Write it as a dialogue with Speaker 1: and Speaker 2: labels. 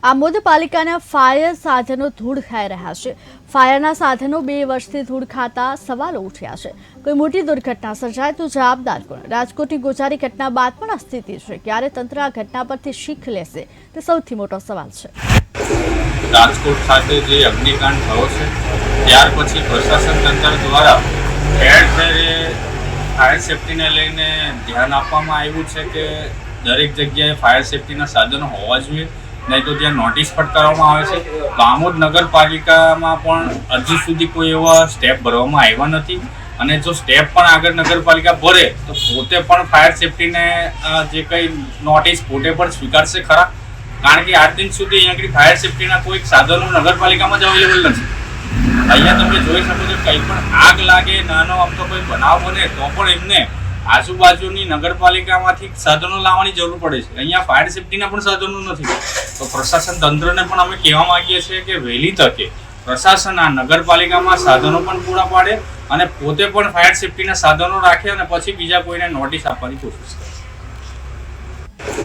Speaker 1: આમોદ પાલિકાના ફાયર સાધનો ધૂળ ખાઈ રહ્યા છે। ફાયરના સાધનો 2 વર્ષથી ધૂળ ખાતા સવાલો ઉઠ્યા છે। કોઈ મોટી દુર્ઘટના સર્જાય તો જવાબદાર કોણ? રાજકોટની ગોચારી ઘટના બાદ પણ આ સ્થિતિ છે। ક્યારે તંત્ર આ ઘટના પરથી શીખ લેશે તે સૌથી મોટો સવાલ છે।
Speaker 2: રાજકોટ ખાતે જે અગ્નિકાંડ થયો છે ત્યાર પછી પ્રશાસન તંત્ર દ્વારા ઠેર ઠેર ફાયર સેફ્ટીને લઈને ધ્યાન આપવામાં આવ્યું છે કે દરેક જગ્યાએ ફાયર સેફ્ટીના સાધનો હોવા જોઈએ, નહીં તો ત્યાં નોટિસ ફટકારવામાં આવે છે। તો આમોદ નગરપાલિકામાં પણ હજી સુધી કોઈ એવા સ્ટેપ ભરવામાં આવ્યા નથી અને જો સ્ટેપ પણ આગળ નગરપાલિકા ભરે તો પોતે પણ ફાયર સેફ્ટીને જે કંઈ નોટિસ પોતે પણ સ્વીકારશે ખરા? કારણ કે આજ દિન સુધી અહીંયા ફાયર સેફ્ટીના કોઈ સાધનો નગરપાલિકામાં જ અવેલેબલ નથી। અહીંયા તમે જોઈ શકો છો કંઈ પણ આગ લાગે, નાનો આમ તો કોઈ બનાવ બને તો પણ એમને આજુબાજુની નગરપાલિકામાંથી સાધનો લાવવાની જરૂર પડે છે। અહીંયા ફાયર સેફ્ટીના પણ સાધનો નથી। તો પ્રશાસન તંત્રને પણ અમે કહેવા માંગીએ છીએ કે વહેલી તકે પ્રશાસન આ નગરપાલિકામાં સાધનો પણ પૂરા પાડે અને પોતે પણ ફાયર સેફ્ટીના સાધનો રાખે અને પછી બીજા કોઈને નોટિસ આપવાની કોશિશ કરે।